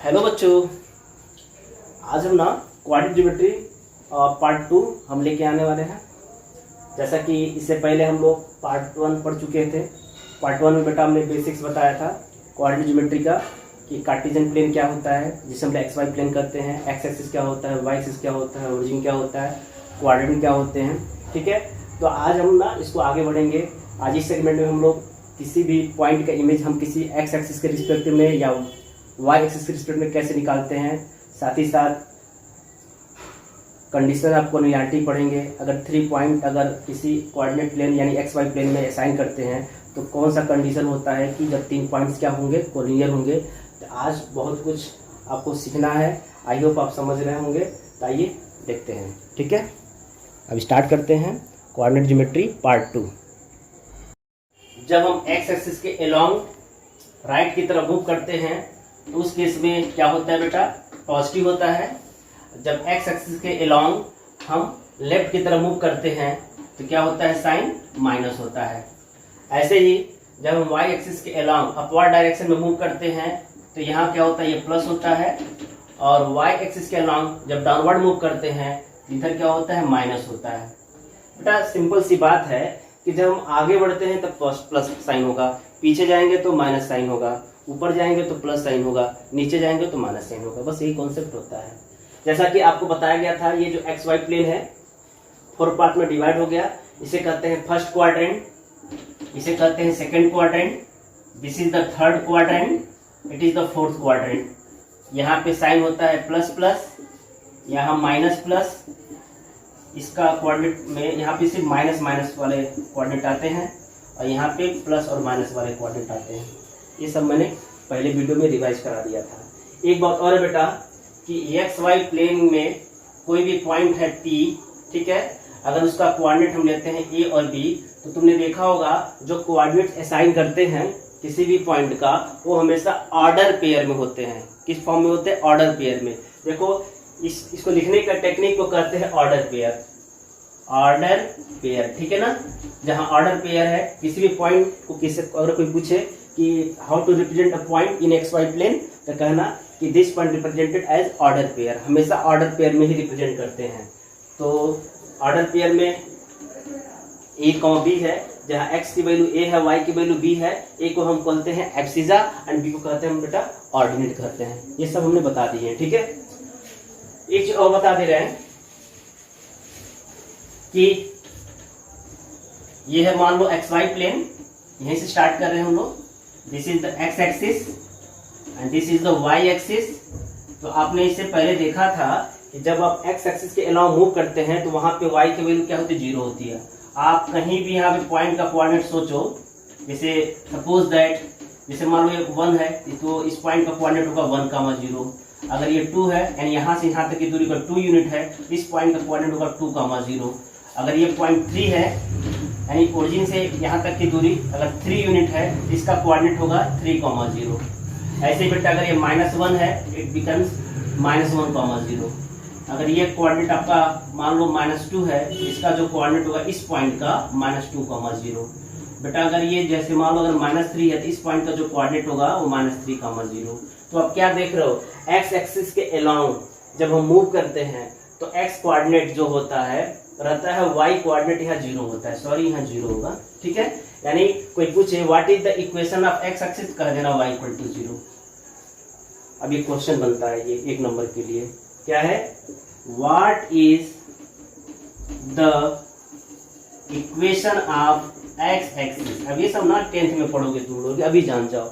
Hello बच्चों, आज हम ना क्वाड्रेटिक ज्योमेट्री पार्ट 2 हम लेके आने वाले हैं। जैसा कि इससे पहले हम लोग पार्ट 1 पढ़ चुके थे। पार्ट 1 में बेटा हमने बेसिक्स बताया था क्वाड्रेटिक ज्योमेट्री का, कि कार्टेशियन प्लेन क्या होता है जिसे हम एक्स वाई प्लेन करते हैं, एक्स एक्सिस क्या होता है, वाई एक्सिस क्या होता है, ओरिजिन क्या होता है, क्वाड्रेंट क्या होते हैं। ठीक है, तो आज हम ना इसको आगे बढ़ेंगे। आज इस सेगमेंट में हम लोग किसी भी पॉइंट का इमेज हम किसी एक्स एक्सिस के रिस्पेक्टिव में या वाई एक्सिस के रिस्पेक्ट में कैसे निकालते हैं, साथ ही साथ कंडीशन आपको न्यूमेरिटी पढ़ेंगे। अगर 3 पॉइंट अगर किसी कोऑर्डिनेट प्लेन यानी एक्स वाई प्लेन में असाइन करते हैं तो कौन सा कंडीशन होता है कि जब 3 पॉइंट्स क्या होंगे, कोलिनियर होंगे। तो आज बहुत कुछ आपको सीखना है। आई होप आप समझ रहे होंगे। तो आइए देखते हैं। ठीक है, अब स्टार्ट करते हैं कोऑर्डिनेट ज्योमेट्री पार्ट 2। जब हम एक्स एक्सिस के अलोंग राइट की तरफ मूव करते हैं तो उस केस में क्या होता है बेटा, पॉजिटिव होता है। जब एक्स एक्सिस के अलोंग हम लेफ्ट की तरफ मूव करते हैं तो क्या होता है, साइन माइनस होता है। ऐसे ही जब हम वाई एक्सिस के अलोंग अपवर्ड डायरेक्शन में मूव करते हैं तो यहाँ क्या होता है, ये प्लस होता है। और वाई एक्सिस के अलोंग जब डाउनवर्ड मूव करते हैं इधर क्या होता है, माइनस होता है। बेटा सिंपल सी बात है कि जब हम आगे बढ़ते हैं तब प्लस साइन होगा, पीछे जाएंगे तो माइनस साइन होगा, ऊपर जाएंगे तो प्लस साइन होगा, नीचे जाएंगे तो माइनस साइन होगा। बस यही कॉन्सेप्ट होता है। जैसा कि आपको बताया गया था, ये जो एक्स वाई प्लेन है 4 पार्ट में डिवाइड हो गया। इसे कहते हैं फर्स्ट क्वाड्रेंट, इसे कहते हैं second quadrant, this is the third quadrant, it is the fourth quadrant. यहाँ पे साइन होता है प्लस प्लस, यहाँ माइनस प्लस। इसका कोऑर्डिनेट में यहाँ पे सिर्फ माइनस माइनस वाले कोऑर्डिनेट आते हैं और यहाँ पे प्लस और माइनस वाले कोऑर्डिनेट आते हैं। ये सब मैंने पहले वीडियो में रिवाइज करा दिया था। एक बात और है बेटा कि एक्स वाई प्लेन में कोई भी पॉइंट है P, ठीक है, अगर उसका कोऑर्डिनेट हम लेते हैं A और B तो तुमने देखा होगा जो कोऑर्डिनेट असाइन करते हैं किसी भी पॉइंट का वो हमेशा ऑर्डर पेयर में होते हैं। किस फॉर्म में होते हैं, ऑर्डर पेयर में। देखो इसको लिखने का टेक्निक को कहते हैं ऑर्डर पेयर, ऑर्डर पेयर। ठीक है ना, जहां ऑर्डर पेयर है किसी भी पॉइंट को किसी अगर कोई पूछे कि how to represent a point in x Y plane तो कहना कि this point represented as order pair. हमेशा ऑर्डर पेयर में ही रिप्रेजेंट करते हैं। तो ऑर्डर पेयर में ए कॉमा बी है, जहां एक्स की वैल्यू ए है, वाई की वैल्यू बी है। ए को हम कहते हैं एब्सिसा एंड बी को कहते हैं हम बेटा ऑर्डिनेट कहते हैं। ये सब हमने बता दिए हैं। ठीक है, एक चीज और बता दे रहे हैं कि ये है मान लो एक्स वाई प्लेन, यहीं से स्टार्ट कर रहे हैं हम लोग। This is the x axis and this is the Y axis. तो आपने इससे पहले देखा था कि जब आप एक्स एक्सिस के अलावा मूव करते हैं तो वहां पे वाई की वैल्यू क्या होती है, 0 होती है। आप कहीं भी यहाँ पे पॉइंट का कोऑर्डिनेट सोचो, जैसे सपोज दैट जैसे मान लो ये 1 है तो इस पॉइंट का कोऑर्डिनेट होगा 1,0। अगर ये 2 है यानी यहाँ से यहाँ तक की दूरी का 2 यूनिट है, इस पॉइंट का कोऑर्डिनेट होगा 2,0। अगर ये पॉइंट 3 है यानी ओरिजिन से यहाँ तक की दूरी अगर 3 यूनिट है, इसका कोऑर्डिनेट होगा 3,0। ऐसे ही बेटा अगर ये -1 है इट बिकम्स -1,0। अगर ये कोऑर्डिनेट आपका मान लो -2 है, इसका जो कोऑर्डिनेट होगा इस पॉइंट का -2,0। बेटा अगर ये जैसे मान लो अगर -3 है तो इस पॉइंट का जो कोऑर्डिनेट होगा वो -3,0। तो आप क्या देख रहे हो, एक्स एक्सिस के अलोंग जब हम मूव करते हैं तो एक्स कोऑर्डिनेट जो होता है रहता है, वाई कोऑर्डिनेट यहाँ 0 होता है। सॉरी, यहाँ 0 होगा। ठीक है, यानी कोई पूछे what is the equation of x axis, कह देना y = 0। अब ये क्वेश्चन बनता है, ये 1 नंबर के लिए क्या है, what is the equation of x axis. अब ये सब ना 10th में पढ़ोगे तुम लोग, अभी जान जाओ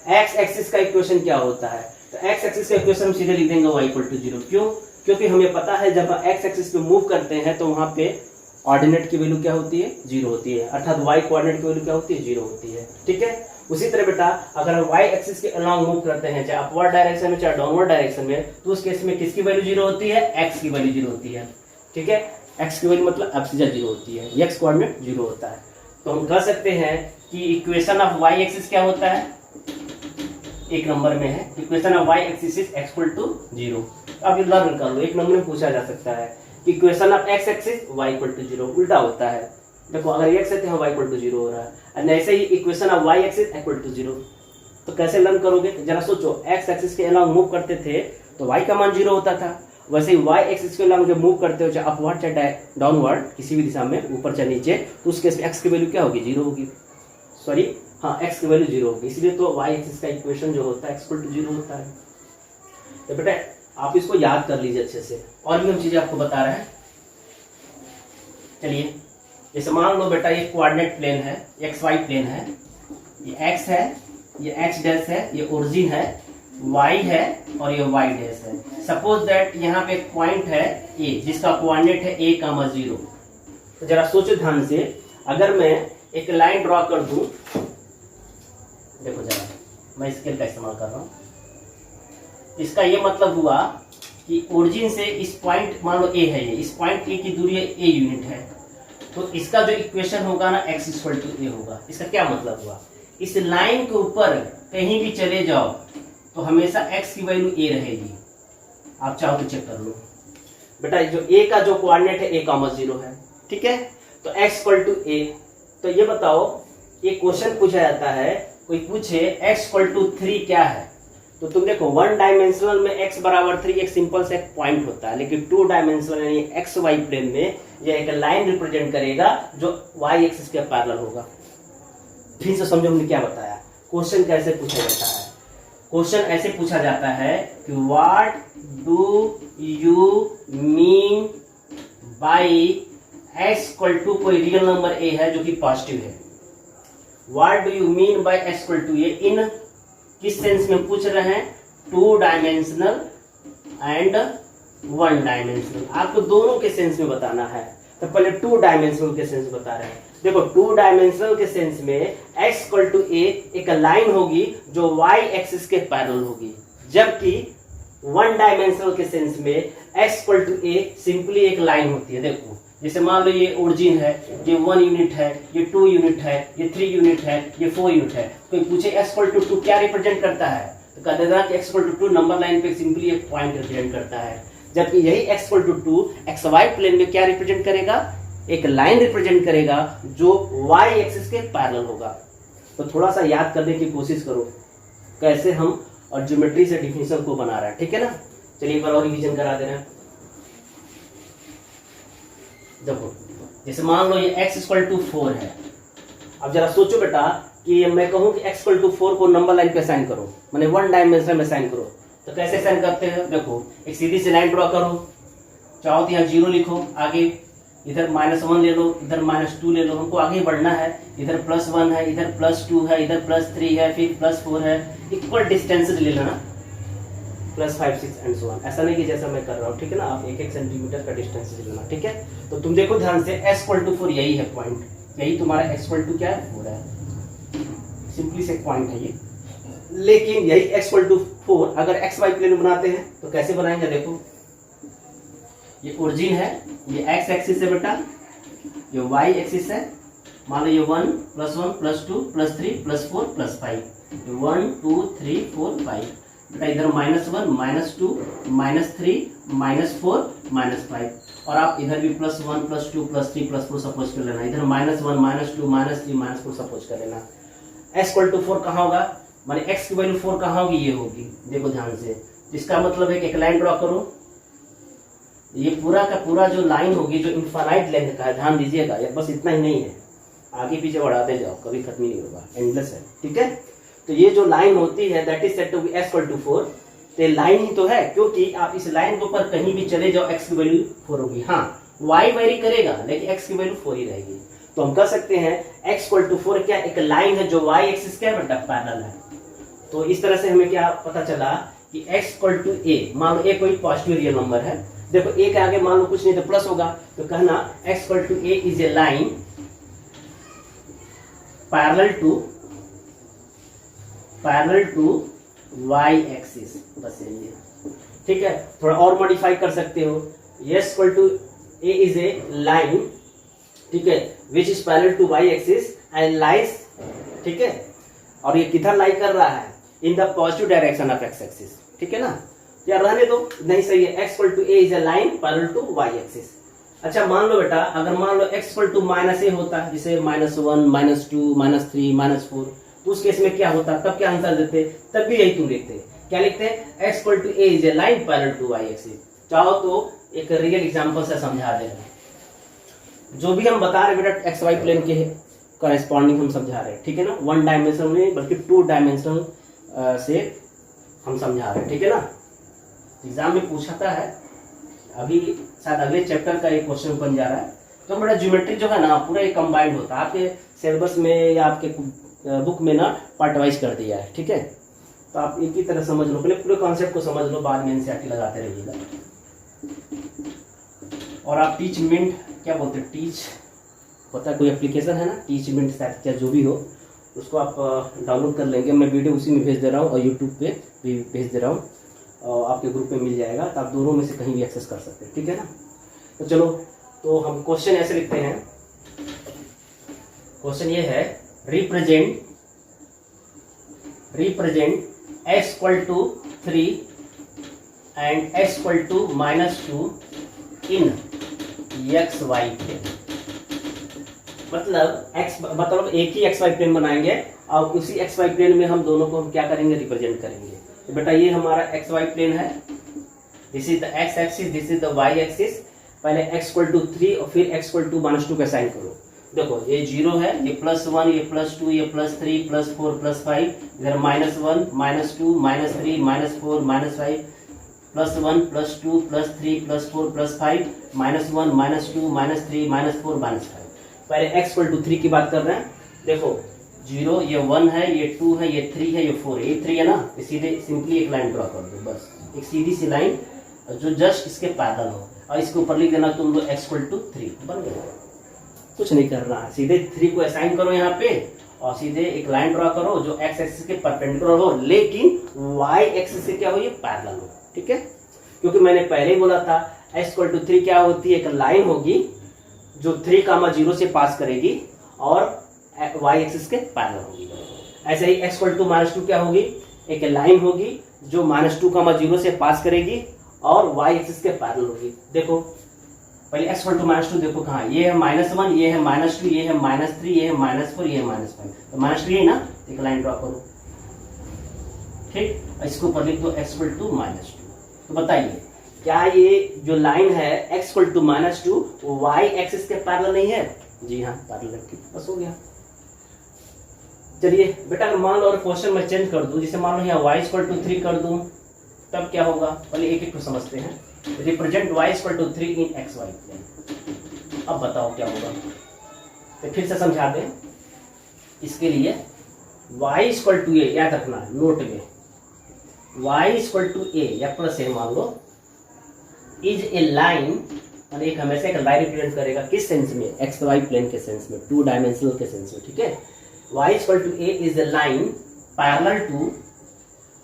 एक्स एक्सिस का इक्वेशन क्या होता है। तो एक्स एक्सिस का इक्वेशन हम सीधे लिख देंगे y = 0। क्यों, क्योंकि हमें पता है जब हम एक्स एक्सिस पे मूव करते हैं तो वहां पे ऑर्डिनेट की वैल्यू क्या होती है, 0 होती है, अर्थात वाई कोऑर्डिनेट की वैल्यू क्या होती है, 0 होती है। ठीक है, उसी तरह बेटा अगर हम वाई एक्सिस के अलोंग मूव करते हैं चाहे अपवर्ड डायरेक्शन में चाहे डाउनवर्ड डायरेक्शन में, तो उस केस में किसकी वैल्यू 0 होती है, एक्स की वैल्यू 0 होती है। ठीक है, एक्स की वैल्यू मतलब एब्सिसा 0 होती है, एक्स कोऑर्डिनेट 0 होता है। तो हम कह सकते हैं कि इक्वेशन ऑफ वाई एक्सिस क्या होता है, 1 नंबर में है, equation of Y axis is x = 0। अब ये लर्न कर लो, 1 नंबर में पूछा जा सकता है कि equation of x axis y = 0 उल्टा होता है। देखो अगर x है तो y = 0 हो रहा है, और ऐसे ही इक्वेशन ऑफ y एक्सिस = 0। तो कैसे लर्न करोगे, जरा सोचो। एक्स एक्सिस के अलांग मूव करते थे तो वाई का मान 0 होता था, वैसे ही वाई एक्सिस के अलांग जब मूव करते हो, चाहे अपवर्ड चाहे डाउनवर्ड, किसी भी दिशा में, ऊपर चाहे नीचे, तो उस केस में एक्स की वैल्यू क्या होगी, 0 होगी। सॉरी, हाँ, एक्स की वैल्यू 0 होगी, इसलिए तो वाई एक्सिस का इक्वेशन जो होता है एक्स इक्वल टू 0 होता है। तो बेटा आप इसको याद कर लीजिए अच्छे से, और भी हम चीजें आपको बता रहे हैं। चलिए, जैसे मान लो बेटा ये कोऑर्डिनेट प्लेन है, एक्स वाई प्लेन है, ये एक्स है, ये एक्स डैश है, ये ओरिजिन है, वाई है और ये वाई डैश है। सपोज दैट यहाँ पे एक पॉइंट है ए जिसका कोऑर्डिनेट है a, 0। तो जरा सोचो ध्यान से, अगर मैं एक लाइन ड्रॉ कर दूं, देखो जरा मैं स्केल का इस्तेमाल कर रहा हूं, इसका ये मतलब हुआ कि ओरिजिन से इस पॉइंट, मान लो a है, ये इस पॉइंट a की दूरी a यूनिट है, तो इसका जो इक्वेशन होगा ना x इक्वल टू a होगा। इसका क्या मतलब हुआ, इस लाइन के ऊपर कहीं भी चले जाओ तो हमेशा x की वैल्यू a रहेगी। आप चाहो तो चेक कर लो बेटा, जो a का जो कोऑर्डिनेट है a, 0 है, ठीक है, तो x इक्वल टू a। तो ये बताओ, ये क्वेश्चन पूछा जाता है, कोई पूछे x इक्वल टू 3 क्या है, तो तुम देखो 1 डायमेंशनल में x बराबर 3 एक सिंपल से एक पॉइंट होता है, लेकिन 2 डायमेंशनल यानी एक्स वाई प्लेन में यह एक लाइन रिप्रेजेंट करेगा जो y एक्सिस के पैरेलल होगा। फिर से समझो हमने क्या बताया, क्वेश्चन कैसे पूछा जाता है। क्वेश्चन ऐसे पूछा जाता है कि what do you mean by x equal to, कोई रियल नंबर a है जो कि पॉजिटिव है, what do you mean by x equal to a, इन किस सेंस में पूछ रहे हैं, 2 डायमेंशनल एंड 1 डायमेंशनल। आपको दोनों के सेंस में बताना है, तो पहले 2 डायमेंशनल के सेंस बता रहे हैं। देखो 2 डायमेंशनल के सेंस में x इक्वल टू a एक लाइन होगी जो y एक्सिस के पैरेलल होगी, जबकि 1 डायमेंशनल के सेंस में x equal to a simply एक लाइन होती है। देखो जैसे मान लो ये ओरिजिन है, ये 1 यूनिट है, ये 2 यूनिट है, ये 3 यूनिट है, ये 4 यूनिट है। कोई पूछे x इक्वल टू 2 क्या रिप्रेजेंट करता है, तो कह देगा कि x equal to 2 number line पे सिंपली एक पॉइंट रिप्रेजेंट करता है, जबकि यही x equal to 2 X Y plane में क्या रिप्रेजेंट करेगा, एक लाइन रिप्रेजेंट करेगा जो y एक्सिस के पैरेलल होगा। तो थोड़ा सा याद करने की कोशिश करो कैसे हम और ज्योमेट्री से डिफिनेशन को बना रहे हैं, ठीक है ना। चलिए एक बार और रिवीजन करा दे रहे हैं। देखो जैसे मान लो ये x इक्वल टू 4 है, अब जरा सोचो बेटा कि मैं कहूं कि x इक्वल टू 4 को नंबर लाइन पे असाइन करो, माने 1 डायमेंशन में असाइन करो, तो कैसे असाइन करते हैं। देखो एक सीधी सी लाइन ड्रॉ करो, चाहो तो यहाँ 0 लिखो, आगे इधर -1 ले लो, इधर -2 ले लो, हमको आगे बढ़ना है, इधर +1 है, इधर +2 है, इधर +3 है, फिर +4 है, इक्वल डिस्टेंसेस ले लेना, +5, 6 एंड सो ऑन। ऐसा नहीं कि जैसा मैं कर रहा हूँ, ठीक है ना, आप 1-1 सेंटीमीटर का डिस्टेंस ले लेना, ठीक है। तो तुम देखो ध्यान से, x इक्वल टू 4 यही है पॉइंट, यही तुम्हारा x इक्वल टू क्या है, 4 है, सिंपली से पॉइंट है ये। लेकिन यही x इक्वल टू 4 अगर x y प्लेन बनाते हैं तो कैसे बनाएंगे, देखो ये ओरिजिन है, ये x एक्सिस है बेटा, ये y एक्सिस है, मान लो ये 1 +1 +2 +3 +4 +5, 1 2 3 4 5 बेटा, इधर -1 -2 -3 -4 -5, और आप इधर भी +1 +2 +3 +4 सपोज कर लेना, इधर -1 -2 -3 -4 सपोज कर लेना। x इक्वल टू 4 कहाँ होगा, माने x की वैल्यू 4 कहाँ होगी, ये होगी। देखो ध्यान से, इसका मतलब है कि एक लाइन ड्रॉ करो, ये पूरा का पूरा जो लाइन होगी जो इनफाइनाइट लेंथ का है, ध्यान दीजिएगा, ये बस इतना ही नहीं है, आगे पीछे बढ़ाते जाओ, कभी खत्म नहीं होगा, एंडलेस है, ठीक है। तो ये जो लाइन होती है that is said to be x equal to 4, तो लाइन ही तो है, क्योंकि आप इस लाइन के ऊपर कहीं भी चले जाओ x की वैल्यू 4 होगी। हाँ y वेरी करेगा लेकिन x की वैल्यू 4 ही रहेगी। तो हम कह सकते हैं x इक्वल टू 4 क्या, एक लाइन है जो y एक्सिस क्या बेटा, पैरेलल है। तो इस तरह से हमें क्या पता चला कि x इक्वल टू a, मान लो a कोई पॉजिटिव रियल नंबर है, देखो a के आगे मान लो कुछ नहीं तो प्लस होगा, तो कहना x equal to a is a line parallel to y axis, बस यही है, ठीक है। थोड़ा और मॉडिफाई कर सकते हो, s equal to a is a line, ठीक है, which is parallel to y axis and lies, ठीक है, और ये किधर लाई कर रहा है, in the positive direction of x axis, ठीक है ना। या रहने दो, नहीं सही है, x equal to a is a line parallel to y axis. अच्छा मान लो बेटा, अगर मान लो x इक्वल टू -a होता है, जैसे -1 -2 -3 -4, उस केस में क्या होता, तब क्या आंसर देते, तब भी यही तुम लिखते, क्या लिखते हैं, x equal to a is a line parallel to y axis. चाहो तो एक रियल एग्जांपल से समझा दे रहे हैं, जो भी हम बता रहे बेटा एक्स वाई प्लेन के करस्पॉन्डिंग हम समझा रहे हैं, ठीक है ना, वन डायमेंशनल नहीं बल्कि टू डायमेंशनल से हम समझा रहे हैं, ठीक है ना। एग्जाम में पूछाता है, अभी शायद अगले चैप्टर का एक क्वेश्चन बन जा रहा है, तो बड़ा ज्योमेट्री जो है ना पूरा एक कंबाइंड होता है, आपके सिलेबस में या आपके बुक में ना पार्ट वाइज कर दिया है, ठीक है। तो आप एक ही तरह समझ लो, पहले पूरे कॉन्सेप्ट को समझ लो, बाद में एनसीईआरटी लगाते रहिएगा। और आप टीच मिंट क्या बोलते हैं, टीच होता है कोई एप्लीकेशन है ना, टीच मिंट शायद क्या जो भी हो, उसको आप डाउनलोड कर लेंगे, मैं वीडियो उसी में भेज दे रहा हूँ और यूट्यूब पे भी भेज दे रहा हूँ, और आपके ग्रुप में मिल जाएगा, तो आप दोनों में से कहीं भी एक्सेस कर सकते हैं, ठीक है ना। तो चलो, तो हम क्वेश्चन ऐसे लिखते हैं, क्वेश्चन ये है, represent x equal to 3 and x equal to -2 in x Y plane. मतलब एक ही एक्स वाई प्लेन बनाएंगे और उसी एक्स वाई प्लेन में हम दोनों को हम क्या करेंगे, रिप्रेजेंट करेंगे। तो बेटा ये हमारा एक्स वाई प्लेन है, this is the x axis, this is the Y axis. पहले x इक्वल टू 3 और फिर x इक्वल टू -2 का साइन करो। देखो ये 0 है, ये +1, ये +2, ये +3, +4, +5, इधर -1, -2, -3, -4, -5, +1, +2, +3, +4, +5, -1, -2, -3, -4, -5। पहले x इक्वल टू 3 की बात कर रहे हैं। देखो 0, ये 1 है, ये 2 है, ये 3 है, ये 4 है, ये 3 है ना, सीधे सिंपली एक लाइन ड्रॉ कर दो, बस एक सीधी सी लाइन जो जस्ट इसके पैरेलल हो, और इसके ऊपर लिख देना तुम लोग x इक्वल टू 3, बन गया। कुछ नहीं करना है, सीधे 3 को असाइन करो यहाँ पे और सीधे एक लाइन ड्रॉ करो जो x एक्सिस के परपेंडिकुलर हो, लेकिन y एक्सिस से क्या हो, ये पैरेलल हो, ठीक है। क्योंकि मैंने पहले ही बोला था x इक्वल टू 3 क्या होती है, एक लाइन होगी जो 3, 0 से पास करेगी और y एक्सिस के पैरेलल होगी। ऐसे ही x इक्वल टू -2 क्या होगी, एक लाइन होगी जो -2, 0 से पास करेगी और y एक्सिस के पैरेलल होगी। देखो पहले x इक्वल टू -2 देखो कहाँ, ये है -1, ये है -2, ये है -3, ये है -4, ये है -5, तो -3 है ना, एक लाइन ड्रॉ करो, ठीक। इसके ऊपर लिख दो x इक्वल टू -2। तो बताइए क्या ये जो लाइन है x equal to -2 y axis के पैरेलल नहीं है? जी हाँ पैरेलल है, बस हो गया। चलिए बेटा अगर मान लो और क्वेश्चन में चेंज कर दूं, जैसे मान लो यहाँ y इक्वल टू 3 कर दूं, तब क्या होगा, पहले एक एक को समझते हैं। Represent y equal to 3 in x Y plane. अब बताओ क्या होगा, तो फिर से समझा दें। इसके लिए y इक्वल टू ए याद रखना है नोट में, y इक्वल टू ए या प्लस ए मान लो, इज ए लाइन, और एक हमेशा एक लाइन रिप्रेजेंट करेगा, किस सेंस में, एक्स वाई प्लेन के सेंस में, टू डायमेंशनल के सेंस में, ठीक है। y equal to a is a line parallel to,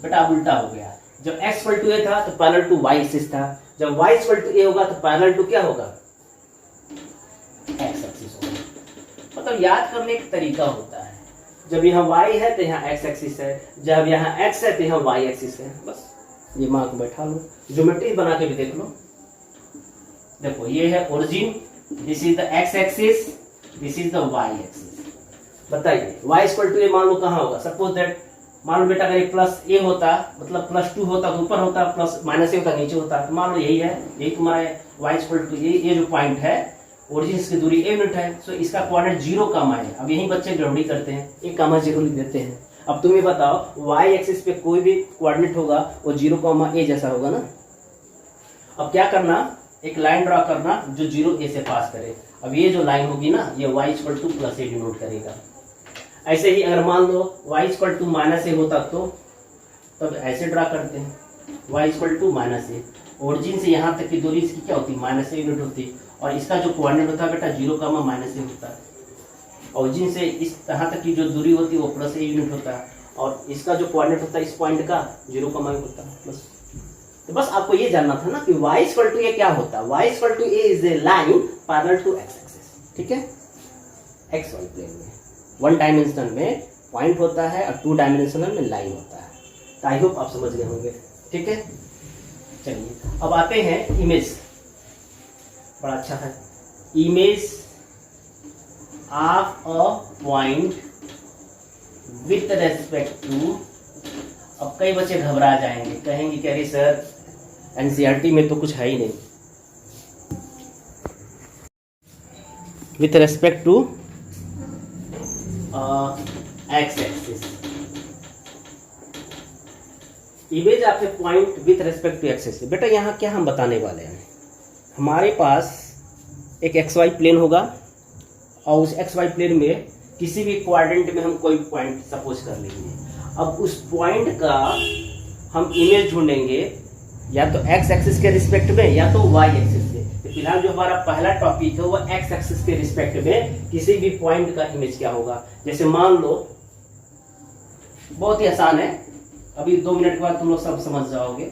बेटा अब उल्टा हो गया, जब x इक्वल टू ए था तो पैरेलल टू y एक्सिस था, जब y इक्वल टू ए होगा तो पैरेलल टू क्या होगा, x एक्सिस होगा। मतलब याद करने का तरीका होता है, जब यहाँ y है तो यहाँ x एक्सिस है, जब यहाँ x है तो यहाँ y एक्सिस है, बस दिमाग को बैठा लो, ज्योमेट्री बना के भी देख लो। देखो ये है origin, this is the x axis, this is the y axis. बताइए y इक्वल टू ए मान लो कहाँ होगा, सपोज दैट मान लो बेटा अगर प्लस ए होता, मतलब +2 होता तो ऊपर होता, प्लस माइनस ए होता नीचे होता, तो मान लो यही है, यही तुम्हारा y इक्वल टू ये जो पॉइंट है, ओरिजिन की दूरी a यूनिट है, सो इसका कोऑर्डिनेट 0, है। अब यही बच्चे गड़बड़ी करते हैं, 1, 0 लिख देते हैं। अब तुम ये बताओ y एक्सिस पे कोई भी कोऑर्डिनेट होगा वो 0, a जैसा होगा ना। अब क्या करना, एक लाइन ड्रॉ करना जो 0 a से पास करे। अब ये जो लाइन होगी ना, ये y equal to +a denote करेगा। ऐसे ही अगर मान लो y इक्वल टू -a होता तो तब ऐसे ड्रा करते हैं, y equal to -a, origin से यहाँ तक की दूरी इसकी क्या होती, -a यूनिट होती, और इसका जो कोऑर्डिनेट होता है बेटा 0, -a होता है। ओरिजिन से इस यहाँ तक की जो दूरी होती है वो +a यूनिट होता है, और इसका जो कोऑर्डिनेट होता है इस पॉइंट का 0, होता है, बस। तो बस आपको ये जानना था ना कि y इक्वल टू ए क्या होता है, y equal to a is a line parallel to x axis, ठीक है। एक्स वाई प्लेन में 1 डायमेंशनल में पॉइंट होता है और 2 डायमेंशनल में लाइन होता है। तो आई होप आप समझ गए होंगे, ठीक है। चलिए अब आते हैं इमेज, बड़ा अच्छा है, image of a point with respect to, अब कई बच्चे घबरा जाएंगे, कहेंगे कि अरे सर एनसीईआरटी में तो कुछ है ही नहीं। With respect to x axis, image of a point with respect to axis. बेटा यहाँ क्या हम बताने वाले हैं, हमारे पास एक एक्स वाई प्लेन होगा और उस एक्स वाई प्लेन में किसी भी क्वाड्रेंट में हम कोई पॉइंट सपोज कर लेंगे। अब उस पॉइंट का हम इमेज ढूंढेंगे या तो एक्स एक्सिस के रिस्पेक्ट में या तो वाई एक्सिस के। तो फिलहाल जो हमारा पहला टॉपिक है वो एक्स एक्सिस के रिस्पेक्ट में किसी भी पॉइंट का इमेज क्या होगा। जैसे मान लो, बहुत ही आसान है, अभी 2 मिनट के बाद तुम लोग सब समझ जाओगे।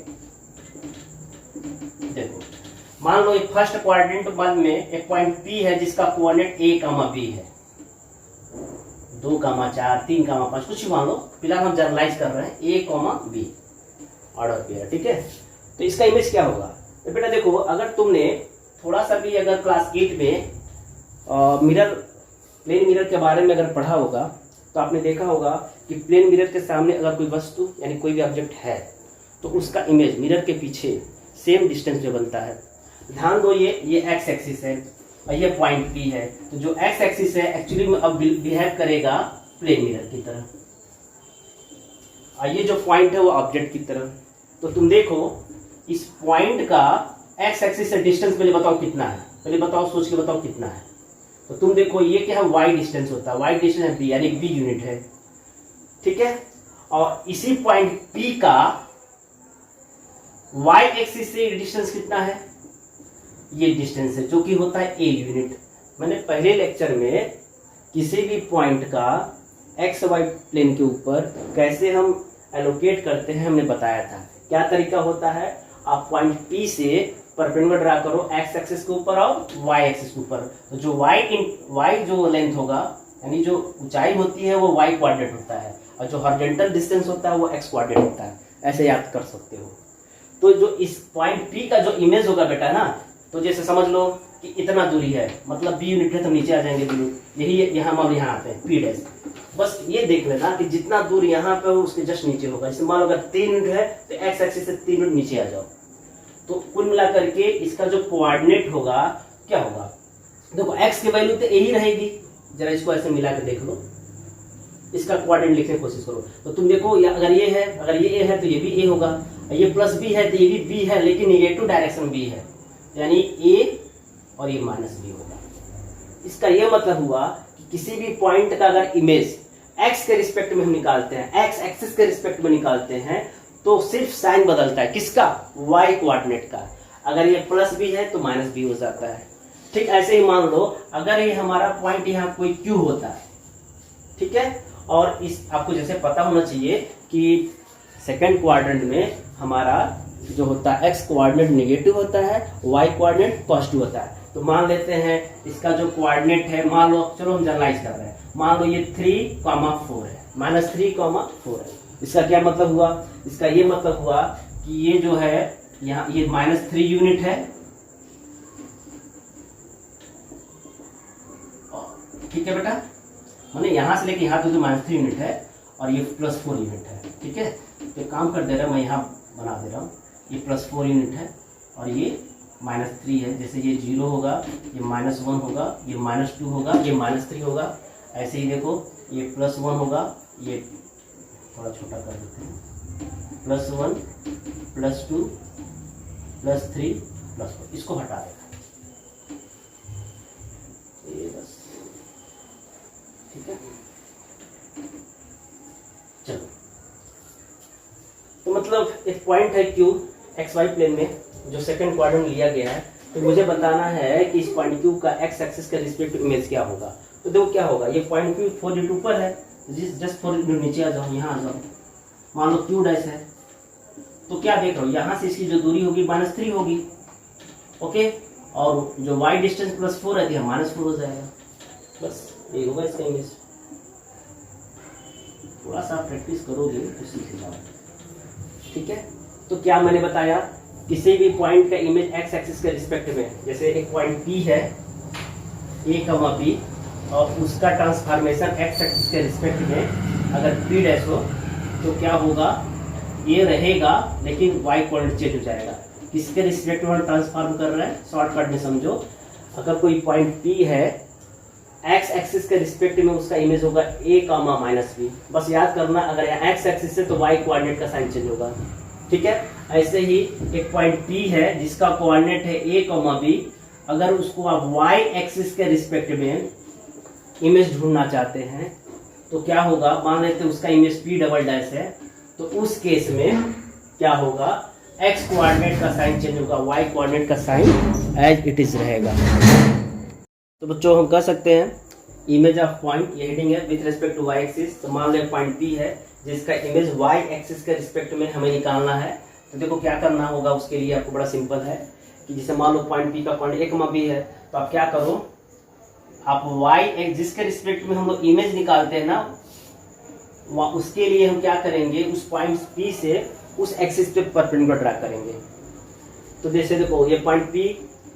देखो मान लो एक फर्स्ट क्वाड्रेंट बाद में एक पॉइंट P है जिसका कोऑर्डिनेट A, B है, 2, 4, 3, 5 कुछ भी मान लो, फिलहाल हम जनरलाइज कर रहे हैं A, B ऑर्डर पे, ठीक है। तो इसका इमेज क्या होगा। तो बेटा देखो, अगर तुमने थोड़ा सा भी अगर क्लास 8 में मिरर, प्लेन मिरर के बारे में अगर पढ़ा होगा तो आपने देखा होगा कि प्लेन मिरर के सामने अगर कोई वस्तु यानी कोई भी ऑब्जेक्ट है तो उसका इमेज मिरर के पीछे सेम डिस्टेंस पे बनता है। ध्यान दो, ये एक्स एक्सिस है और ये पॉइंट P है, तो जो एक्स एक्सिस है एक्चुअली में अब बिहेव करेगा प्लेन मिरर की तरह और ये जो पॉइंट है वो ऑब्जेक्ट की तरह। तो तुम देखो इस पॉइंट का एक्स एक्सिस से डिस्टेंस पहले बताओ कितना है, पहले बताओ, सोच के बताओ कितना है। तो तुम देखो ये क्या है, वाई डिस्टेंस होता है, वाई डिस्टेंस है B यानी B यूनिट है, ठीक है। और इसी पॉइंट P का वाई एक्सिस से डिस्टेंस कितना है, ये डिस्टेंस है जो कि होता है A यूनिट। मैंने पहले लेक्चर में किसी भी पॉइंट का एक्स वाई प्लेन के ऊपर कैसे हम एलोकेट करते हैं हमने बताया था। क्या तरीका होता है, आप पॉइंट P से परपेंडिकुलर ड्रा करो एक्स एक्सिस के ऊपर और वाई एक्सिस के ऊपर। तो जो वाई जो लेंथ होगा यानी जो ऊंचाई होती है वो वाई क्वाड्रेंट होता है और जो हॉरिजॉन्टल डिस्टेंस होता है वो एक्स क्वाड्रेंट होता है। ऐसे याद कर सकते हो। तो जो इस पॉइंट P का जो इमेज होगा बेटा ना, तो जैसे समझ लो कि इतना दूरी है, मतलब B यूनिट है तो नीचे आ जाएंगे B यूनिट, यही यहाँ हम यहाँ आते हैं P डैश। बस ये देख लेना कि जितना दूर यहाँ पे हो उसके जस्ट नीचे होगा। जैसे मान लो अगर 3 यूनिट है तो एक्स एक्सिस से 3 यूनिट नीचे आ जाओ। तो कुल मिला करके इसका जो कोऑर्डिनेट होगा क्या होगा, देखो एक्स की वैल्यू तो यही रहेगी, जरा इसको ऐसे मिला के देख लो, इसका कोऑर्डिनेट लिखने की कोशिश करो। तो तुम देखो अगर ये है, अगर ये A है तो ये भी A होगा, ये प्लस B है तो ये भी B है, लेकिन नेगेटिव डायरेक्शन B है यानी A और ये माइनस B होगा। इसका ये मतलब हुआ कि किसी भी पॉइंट का अगर इमेज x के रिस्पेक्ट में हम निकालते हैं, x एक्सिस के रिस्पेक्ट में निकालते हैं, तो सिर्फ साइन बदलता है, किसका, y कोऑर्डिनेट का। अगर ये प्लस B है तो माइनस B हो जाता है। ठीक ऐसे ही मान लो अगर ये हमारा पॉइंट यहाँ कोई Q होता है, ठीक है, और इस आपको जैसे पता होना चाहिए कि सेकंड क्वाड्रेंट में हमारा जो होता है x कोऑर्डिनेट नेगेटिव होता है, y कोऑर्डिनेट पॉजिटिव होता है। तो मान लेते हैं इसका जो कोऑर्डिनेट है, मान लो, चलो हम जनरलाइज कर रहे हैं, मान लो ये 3,4 है, -3,4 है। इसका क्या मतलब हुआ, इसका ये मतलब हुआ कि ये जो है यहाँ ये -3 यूनिट है, ठीक है बेटा, मैंने यहाँ से लेके यहाँ तो -3 यूनिट है और ये +4 यूनिट है, ठीक है। तो काम कर दे रहा हूँ मैं, यहाँ बना दे रहा हूँ, ये +4 यूनिट है और ये -3 है। जैसे ये 0 होगा, ये -1 होगा, ये -2 होगा, ये -3 होगा। ऐसे ही देखो ये +1 होगा, ये थोड़ा छोटा कर देते हैं, +1 +2 +3 +4, इसको हटा देगा, ये बस, ठीक है। चलो, तो मतलब एक पॉइंट है Q एक्स वाई प्लेन में जो सेकंड क्वाड्रेंट लिया गया है, तो मुझे बताना है कि इस पॉइंट Q का एक्स एक्सिस का रिस्पेक्ट इमेज क्या होगा। तो देखो क्या होगा, ये पॉइंट Q 4 यूनिट ऊपर है, जस्ट 4 यूनिट नीचे आ जाओ, यहाँ आ जाओ, मान लो Q डैश है, तो क्या देख रहा हूँ, यहाँ से इसकी जो दूरी होगी -3 होगी, ओके, और जो y डिस्टेंस +4 है तो -4 हो जाएगा, बस यही होगा इसका इमेज। थोड़ा सा प्रैक्टिस करोगे तो सीख जाओ, ठीक है। तो क्या मैंने बताया, किसी भी पॉइंट का इमेज एक्स एक्सिस के रिस्पेक्ट में, जैसे एक पॉइंट P है A, B और उसका ट्रांसफॉर्मेशन एक्स एक्सिस के रिस्पेक्ट में अगर P डैश हो तो क्या होगा, ये रहेगा लेकिन y कोऑर्डिनेट चेंज हो जाएगा। किसके रिस्पेक्ट में ट्रांसफॉर्म कर रहे हैं, शॉर्टकट में समझो। अगर कोई पॉइंट P है, x एक्सिस के रिस्पेक्ट में उसका इमेज होगा a, -b। बस याद करना, अगर यहाँ x एक्सिस है तो y कोऑर्डिनेट का साइन चेंज होगा, ठीक है। ऐसे ही एक पॉइंट P है जिसका कोऑर्डिनेट है a, b। अगर उसको आप y एक्सिस के रिस्पेक्ट में इमेज ढूंढना चाहते हैं तो क्या होगा, मान लेते हैं उसका इमेज P डबल डैश है, तो उस केस में क्या होगा, x कोऑर्डिनेट का साइन चेंज होगा, y कोऑर्डिनेट का साइन एज इट इज रहेगा। तो बच्चों हम कह सकते हैं इमेज ऑफ पॉइंट, ये हेडिंग है with respect to y axis. तो मान लो पॉइंट P है जिसका इमेज y एक्सिस के रिस्पेक्ट में हमें निकालना है। तो देखो क्या करना होगा उसके लिए, आपको बड़ा सिंपल है कि जैसे मान लो पॉइंट P का पॉइंट a, b है, तो आप क्या करो, आप y जिसके रिस्पेक्ट में हम लोग इमेज निकालते हैं ना, उसके लिए हम क्या करेंगे, उस पॉइंट P से उस एक्सिस पे परपेंडिकुलर ड्रा करेंगे। तो जैसे देखो ये पॉइंट P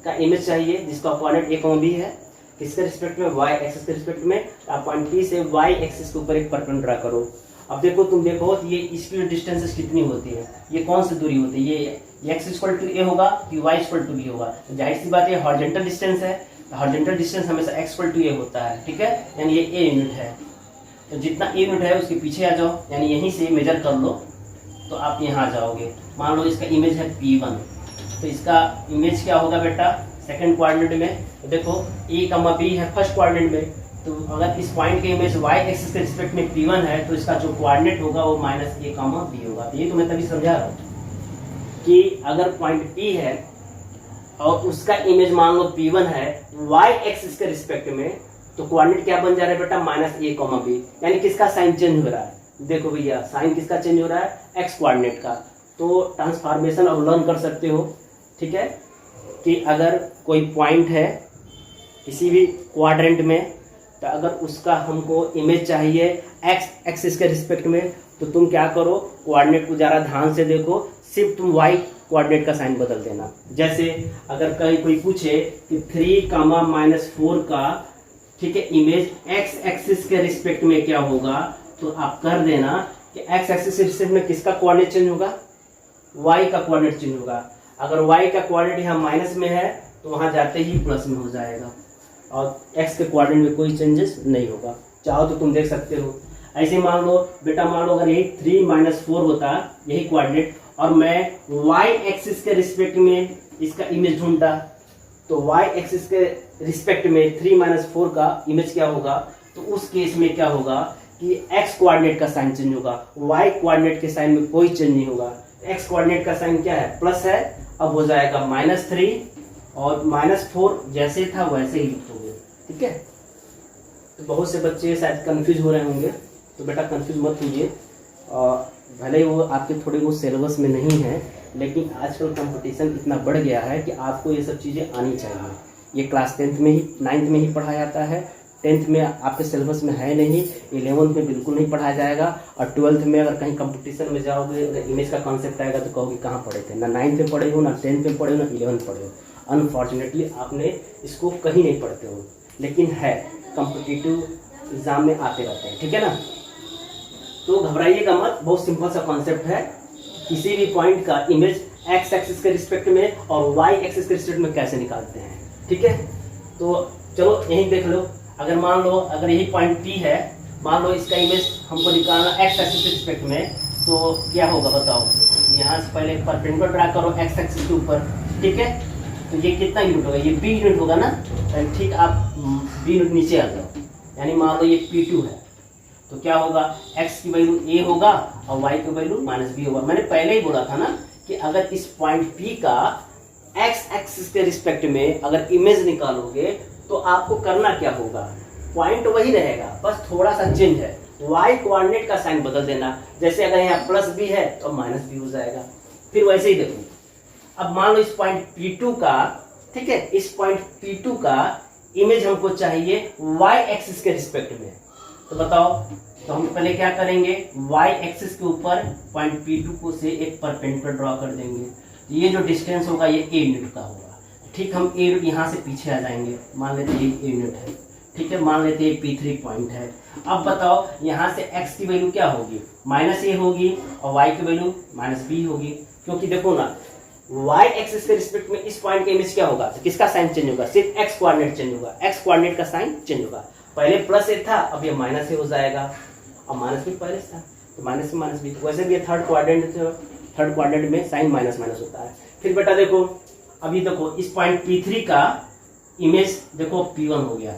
का इमेज चाहिए जिसका कोऑर्डिनेट a, b है, किसके रिस्पेक्ट में, y एक्सिस के रिस्पेक्ट में। आप पॉइंट P से y एक्सिस के ऊपर एक परपेंडिकुलर ड्रा करो। अब देखो तुम देखो ये इसकी डिस्टेंसेस कितनी होती है, ये कौन सी दूरी होती है, ये x इक्वल टू a होगा कि y इक्वल टू b होगा। तो जाहिर सी बात है हॉरिजॉन्टल डिस्टेंस है, हॉरिजॉन्टल डिस्टेंस हमेशा x इक्वल टू a होता है, ठीक है, यानी ये a यूनिट है। तो जितना a यूनिट है उसके पीछे आ जाओ, यानी यहीं से मेजर कर लो तो आप यहाँ जाओगे। मान लो इसका इमेज है P1, तो इसका इमेज क्या होगा बेटा, सेकंड क्वाड्रेंट में। तो देखो a, b है फर्स्ट क्वाड्रेंट में, तो अगर इस पॉइंट के इमेज y एक्सिस के रिस्पेक्ट में P1 है तो इसका जो कोऑर्डिनेट होगा वो -a, b होगा। तो ये तो मैं तभी समझा रहा हूँ कि अगर पॉइंट P है और उसका इमेज मान लो P1 है y एक्सिस के रिस्पेक्ट में, तो कोऑर्डिनेट क्या बन जा रहा है बेटा, -a, b। यानी किसका साइन चेंज हो रहा है, देखो भैया साइन किसका चेंज हो रहा है, x कोऑर्डिनेट का। तो ट्रांसफॉर्मेशन अब लर्न कर सकते हो, ठीक है, कि अगर कोई पॉइंट है किसी भी क्वाड्रेंट में, तो अगर उसका हमको इमेज चाहिए x एक्सिस के रिस्पेक्ट में, तो तुम क्या करो, कोऑर्डिनेट को ज़रा ध्यान से देखो, सिर्फ तुम y कोऑर्डिनेट का साइन बदल देना। जैसे अगर कहीं कोई पूछे कि 3, -4 का, ठीक है, इमेज x एक्सिस के रिस्पेक्ट में क्या होगा, तो आप कर देना कि x एक्सिस के रिस्पेक्ट में किसका कोऑर्डिनेट चेंज होगा, y का कोऑर्डिनेट चेंज होगा। अगर y का कोऑर्डिनेट यहाँ माइनस में है तो वहां जाते ही प्लस में हो जाएगा, और x के कोऑर्डिनेट में कोई चेंजेस नहीं होगा। चाहो तो तुम देख सकते हो। ऐसे मान लो बेटा, मान लो अगर यही 3 - 4 होता यही कोऑर्डिनेट, और मैं y एक्सिस के रिस्पेक्ट में इसका इमेज ढूंढता, तो y एक्सिस के रिस्पेक्ट में 3 - 4 का इमेज क्या होगा, तो उस केस में क्या होगा कि x कोऑर्डिनेट का साइन चेंज होगा, y कोऑर्डिनेट के साइन में कोई चेंज नहीं होगा। x कोऑर्डिनेट का साइन क्या है, प्लस है, अब हो जाएगा -3 और -4 जैसे था वैसे ही लिखोगे, ठीक है। तो बहुत से बच्चे शायद कंफ्यूज हो रहे होंगे, तो बेटा कंफ्यूज मत होइए। भले ही वो आपके थोड़े वो सिलेबस में नहीं है, लेकिन आजकल कंपटीशन इतना बढ़ गया है कि आपको ये सब चीज़ें आनी चाहिए। ये क्लास 10th में ही 9th में ही पढ़ाया जाता है, 10th में आपके सिलेबस में है नहीं, 11th में बिल्कुल नहीं पढ़ाया जाएगा, और 12th में अगर कहीं कंपटीशन में जाओगे, अगर इमेज का कॉन्सेप्ट आएगा तो कहोगे कहाँ पढ़े थे, ना 9th में पढ़े हो, ना 10th में पढ़े हो, ना 11th पढ़े हो। अनफॉर्चुनेटली आपने इसको कहीं नहीं पढ़ते हो, लेकिन है कॉम्पिटिटिव एग्जाम में आते रहते हैं, ठीक है ना। तो घबराइएगा मत, बहुत सिंपल सा कॉन्सेप्ट है। किसी भी पॉइंट का इमेज x एक्सिस के रिस्पेक्ट में और y एक्सिस के रिस्पेक्ट में कैसे निकालते हैं, ठीक है। तो चलो यही देख लो। अगर मान लो अगर यही पॉइंट P है, मान लो इसका इमेज हमको निकालना x एक्सिस के रिस्पेक्ट में, तो क्या होगा बताओ। यहाँ से पहले परपेंडिकुलर ड्रा करो x एक्सिस के ऊपर, ठीक है। तो ये कितना यूनिट होगा, ये b यूनिट होगा ना, ठीक। आप b यूनिट नीचे आ जाओ, यानी मान लो ये P2 है, तो क्या होगा, x की वैल्यू a होगा और y की वैल्यू -b होगा। मैंने पहले ही बोला था ना कि अगर इस पॉइंट P का x एक्सिस के रिस्पेक्ट में अगर इमेज निकालोगे तो आपको करना क्या होगा, पॉइंट वही रहेगा, बस थोड़ा सा चेंज है, y कोऑर्डिनेट का साइन बदल देना। जैसे अगर यहाँ +b है तो -b हो जाएगा। फिर वैसे ही देखो, अब मान लो इस पॉइंट P2 का, ठीक है, इस पॉइंट P2 का इमेज हमको चाहिए y एक्सिस के रिस्पेक्ट में, तो बताओ। तो हम पहले क्या करेंगे, y एक्सिस के ऊपर पॉइंट P2 को से एक परपेंडिकुलर ड्रॉ कर देंगे। तो ये जो डिस्टेंस होगा ये a यूनिट का होगा, ठीक। हम a यूनिट यहाँ से पीछे आ जाएंगे, मान लेते ये a यूनिट है, ठीक है, मान लेते हैं P3 पॉइंट है। अब बताओ यहाँ से x की वैल्यू क्या होगी, -a होगी और y की वैल्यू -b होगी, क्योंकि देखो ना y एक्सिस के रिस्पेक्ट में इस पॉइंट का इमेज क्या होगा, तो किसका साइन चेंज होगा, सिर्फ x कोऑर्डिनेट चेंज होगा, x कोऑर्डिनेट का साइन चेंज होगा। पहले +a था, अब ये -a हो जाएगा, अब -b पहले था तो माइनस से -b, वैसे भी थर्ड क्वाड्रेंट में साइन माइनस होता है। फिर बेटा देखो अभी देखो इस पॉइंट P3 का इमेज देखो P1 हो गया,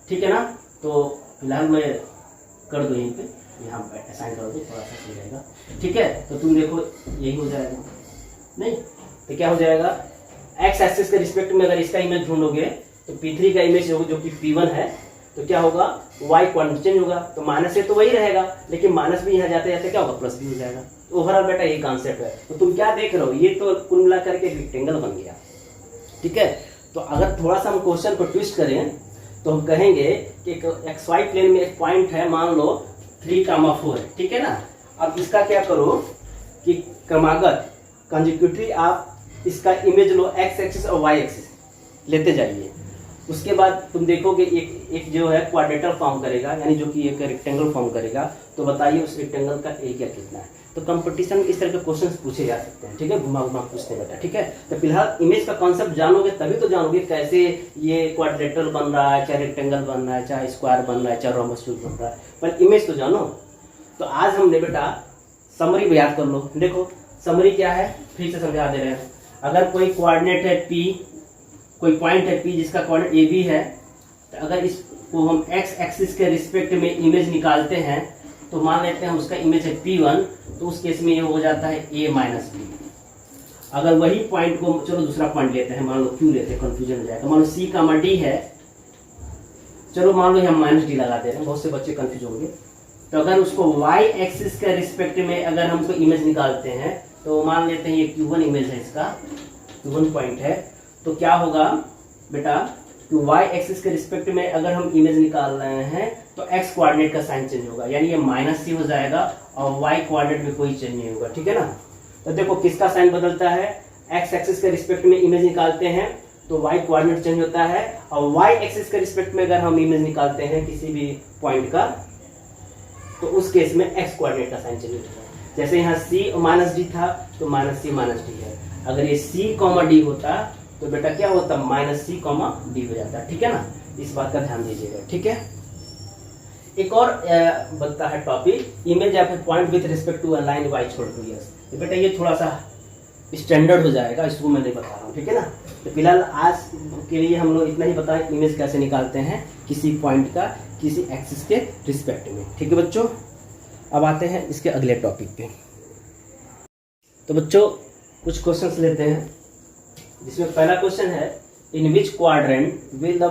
ठीक है ना। तो फिलहाल मैं कर दो यहीं पे, यहाँ असाइन कर दो, थोड़ा सा सही रहेगा, ठीक है। तो तुम देखो यही हो जाएगा, नहीं तो क्या हो जाएगा, x एक्सिस के रिस्पेक्ट में अगर इसका इमेज ढूंढोगे तो P3 का इमेज होगा जो कि P1 है, तो क्या होगा y क्वांटिटी चेंज होगा, तो माइनस तो वही रहेगा, लेकिन माइनस भी यहाँ जाते जाते क्या होगा प्लस भी हो जाएगा। तो ओवरऑल बेटा ये कॉन्सेप्ट है। तो तुम क्या देख रहे हो, ये तो कुल मिला करके रेक्टेंगल बन गया, ठीक है। तो अगर थोड़ा सा हम क्वेश्चन को ट्विस्ट करें तो हम कहेंगे कि एक्स वाई प्लेन में एक पॉइंट है, मान लो 3,4, ठीक है ना। अब इसका क्या करो कि क्रमागत कंजिक्यूटिव आप इसका इमेज लो, एक्स एक्सिस और वाई एक्सिस लेते जाइए। उसके बाद तुम देखोगे एक जो है क्वाड्रेटर फॉर्म करेगा, यानी जो कि एक रेक्टेंगल फॉर्म करेगा। तो बताइए उस रेक्टेंगल का एरिया कितना है। तो कंपटीशन में इस तरह के क्वेश्चन पूछे जा सकते हैं, ठीक है, घुमा घुमा पूछते हैं बेटा, ठीक है। तो फिलहाल इमेज का कॉन्सेप्ट जानोगे तभी तो जानोगे कैसे ये क्वाड्रेटर बन रहा है, चाहे रेक्टेंगल बन रहा है, चाहे स्क्वायर बन रहा है, चाहे रोमबस क्यूब बन रहा है, पर इमेज तो जानो। तो आज हमने बेटा समरी भी याद कर लो। देखो समरी क्या है, फिर से समझा दे रहे हैं। अगर कोई कोऑर्डिनेट है P, कोई पॉइंट है P जिसका कोऑर्डिनेट AB है, तो अगर इसको हम x एक्सिस के रिस्पेक्ट में इमेज निकालते हैं तो मान लेते हैं उसका इमेज है P1, तो उस केस में ये हो जाता है A माइनस B। अगर वही पॉइंट को चलो दूसरा पॉइंट लेते हैं, मान लो Q लेते हैं, कंफ्यूजन हो जाएगा। मान लो C का D है, चलो मान लो हम -d लगा दे रहे हैं, बहुत से बच्चे कंफ्यूज होंगे। तो अगर उसको y एक्सिस के रिस्पेक्ट में अगर हमको इमेज निकालते हैं तो मान लेते हैं ये Q1 इमेज है, इसका Q1 पॉइंट है। तो क्या होगा बेटा कि y एक्सिस के रिस्पेक्ट में अगर हम इमेज निकाल रहे हैं तो x कोऑर्डिनेट का साइन चेंज होगा, यानी ये -c हो जाएगा और y कोऑर्डिनेट में कोई चेंज नहीं होगा, ठीक है ना। तो देखो किसका साइन बदलता है, x एक्सिस के रिस्पेक्ट में इमेज निकालते हैं तो y कोऑर्डिनेट चेंज होता है, और y एक्सिस के रिस्पेक्ट में अगर हम इमेज निकालते हैं किसी भी पॉइंट का तो उस केस में x कोऑर्डिनेट का साइन चेंज होता है। जैसे यहाँ c -d था तो -c -d है। अगर ये c, d होता तो बेटा क्या होता, -c, d हो जाता, ठीक है ना। इस बात का ध्यान दीजिएगा, ठीक है। एक और बनता है टॉपिक, इमेज या फिर point with respect to a line y छोड़ टू यस। तो बेटा ये थोड़ा सा स्टैंडर्ड हो जाएगा, इसको मैं नहीं बता रहा हूँ, ठीक है ना। तो फिलहाल आज के लिए हम लोग इतना ही बताएं, इमेज कैसे निकालते हैं किसी पॉइंट का किसी एक्सिस के रिस्पेक्ट में, ठीक है बच्चों। अब आते हैं इसके अगले टॉपिक पे। तो बच्चों कुछ क्वेश्चंस लेते हैं, जिसमें पहला क्वेश्चन है, in which quadrant will the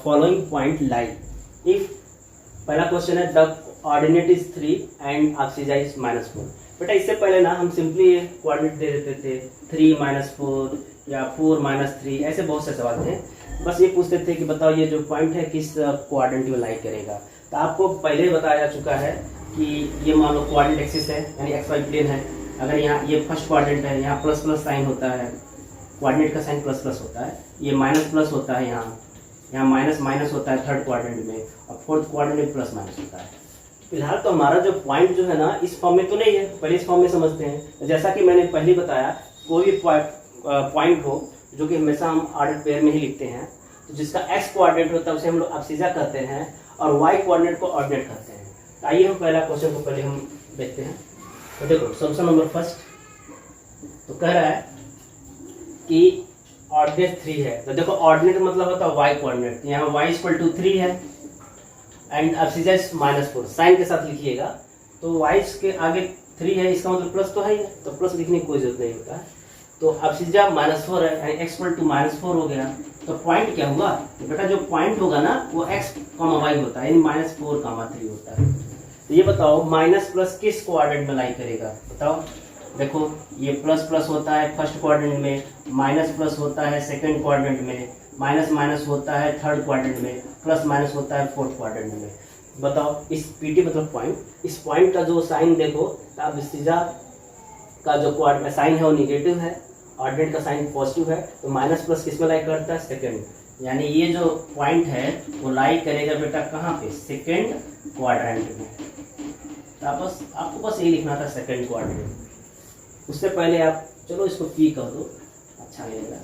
following point lie if. पहला क्वेश्चन है the ordinate is 3 and abscissa is -4। बेटा इससे पहले ना हम सिंपली कोऑर्डिनेट दे देते थे 3 -4 या 4 -3, ऐसे बहुत से सवाल थे। बस ये पूछते थे कि बताओ ये जो पॉइंट है किस क्वाड्रेंट में लाई करेगा। तो आपको पहले ही बताया जा चुका है कि ये मान लो कोऑर्डिनेट एक्सिस है, यानी XY प्लेन है। अगर यहाँ ये फर्स्ट क्वाड्रेंट है, यहाँ प्लस प्लस साइन होता है, कोऑर्डिनेट का साइन प्लस प्लस होता है, ये माइनस प्लस होता है, यहाँ माइनस माइनस होता है थर्ड क्वाड्रेंट में, और फोर्थ क्वाड्रेंट में प्लस माइनस होता है। फिलहाल तो हमारा जो पॉइंट जो है ना इस फॉर्म में तो नहीं है, पहले इस फॉर्म में समझते हैं। जैसा कि मैंने पहले बताया, कोई भी पॉइंट हो जो कि हमेशा हम ऑर्डर पेयर में ही लिखते हैं, तो जिसका x कोऑर्डिनेट होता है उसे हम लोग अब्सिसा कहते हैं और y कोऑर्डिनेट को ऑर्डिनेट कहते हैं। तो आइए हम पहला क्वेश्चन को पहले हम देखते हैं। तो देखो सॉल्यूशन नंबर फर्स्ट तो कह रहा है कि ऑर्डिनेट 3 है। तो देखो ऑर्डिनेट मतलब होता है y कोऑर्डिनेट, यहाँ y = 3 है एंड अब्सिसा इज -4, साइन के साथ लिखिएगा। तो y के आगे 3 है, इसका मतलब प्लस तो है ही, तो प्लस लिखने की कोई जरूरत नहीं होता है। तो अब्सिसा -4 है, यानी x = -4 हो गया। तो पॉइंट क्या हुआ, तो बेटा जो पॉइंट होगा ना वो x, y होता है, यानी -4, 3 होता है। तो ये बताओ माइनस प्लस किस क्वाड्रेंट में लाई करेगा, बताओ। देखो ये प्लस प्लस होता है फर्स्ट क्वाड्रेंट में, माइनस प्लस होता है सेकंड क्वाड्रेंट में, माइनस माइनस होता है थर्ड क्वाड्रेंट में, प्लस माइनस होता है फोर्थ क्वाड्रेंट में। बताओ इस PT मतलब पॉइंट, इस पॉइंट का जो साइन देखो, अब अब्सिसा का जो साइन है वो निगेटिव है, ऑर्डिनेट का साइन पॉजिटिव है, तो माइनस प्लस किस में लाई करता है, सेकंड, यानी ये जो पॉइंट है वो लाई करेगा बेटा कहाँ पे, सेकेंड क्वाड्रेंट में। तो आपको बस यही लिखना था सेकेंड क्वाड्रेंट। उससे पहले आप चलो इसको पी कर दो, अच्छा लगेगा।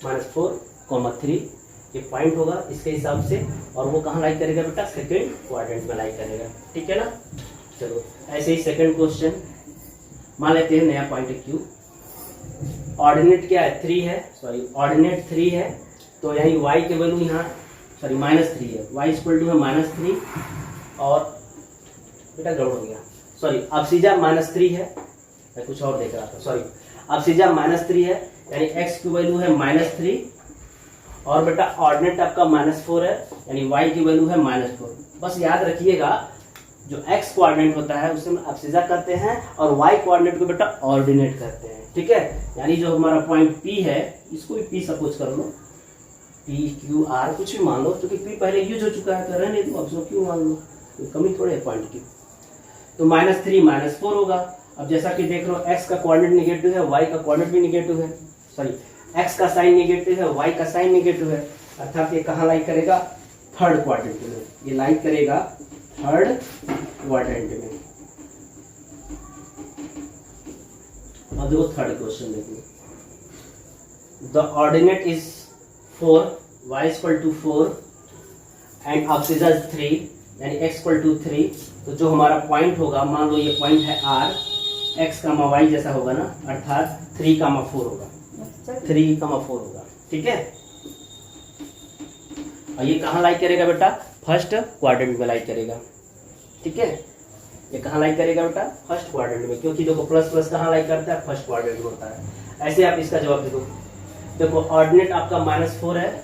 -4,3 ये पॉइंट होगा इसके हिसाब से, और वो कहाँ लाई करेगा बेटा, सेकेंड क्वाड्रेंट में लाई करेगा, ठीक है ना। चलो ऐसे ही सेकेंड क्वेश्चन मान लेते हैं, नया पॉइंट है Q। ऑर्डिनेट क्या है, 3 है, सॉरी ऑर्डिनेट 3 है, तो यही y के वैल्यू यहाँ सॉरी -3 है, y इक्वल टू है -3, और बेटा गड़बड़ हो गया, सॉरी अब्सिजा -3 है, मैं कुछ और देख रहा था, सॉरी अब्सिजा -3 है, यानी x की वैल्यू है -3, और बेटा ऑर्डिनेट आपका -4 है, यानी y की वैल्यू है -4। बस याद रखिएगा जो x कोऑर्डिनेट होता है उसे हम अब्सिजा करते हैं, और y कोऑर्डिनेट को बेटा ऑर्डिनेट करते हैं, ठीक है। यानी जो हमारा पॉइंट P है, इसको भी P सपोज कर लो, P Q R कुछ भी मान लो, क्योंकि P पहले यूज हो चुका है, तो रहने दो, अब क्यों मान लो, कोई कमी थोड़े है पॉइंट की। तो -3 -4 होगा। अब जैसा कि देख लो x का कोऑर्डिनेट निगेटिव है, y का कोऑर्डिनेट भी निगेटिव है, सॉरी x का साइन निगेटिव है, y का साइन निगेटिव है, अर्थात ये कहाँ लाई करेगा, थर्ड क्वाड्रेंट में, ये लाई करेगा थर्ड क्वाड्रेंट में। अब देखो थर्ड क्वेश्चन देखिए, the ordinate is 4, y equal to 4 and abscissa 3, यानी x इक्वल टू 3। तो जो हमारा पॉइंट होगा, मान लो ये पॉइंट है R, x, y जैसा होगा ना, अर्थात 3,4 होगा, 3,4 होगा, ठीक है। और ये कहाँ लाई करेगा बेटा, फर्स्ट क्वाड्रेंट में लाई करेगा, ठीक है। ये कहाँ लाई करेगा बेटा, फर्स्ट क्वाड्रेंट में, क्योंकि देखो प्लस प्लस कहाँ लाई करता है, फर्स्ट क्वाड्रेंट में होता है। ऐसे आप इसका जवाब देखो, देखो ऑर्डिनेट आपका -4 है,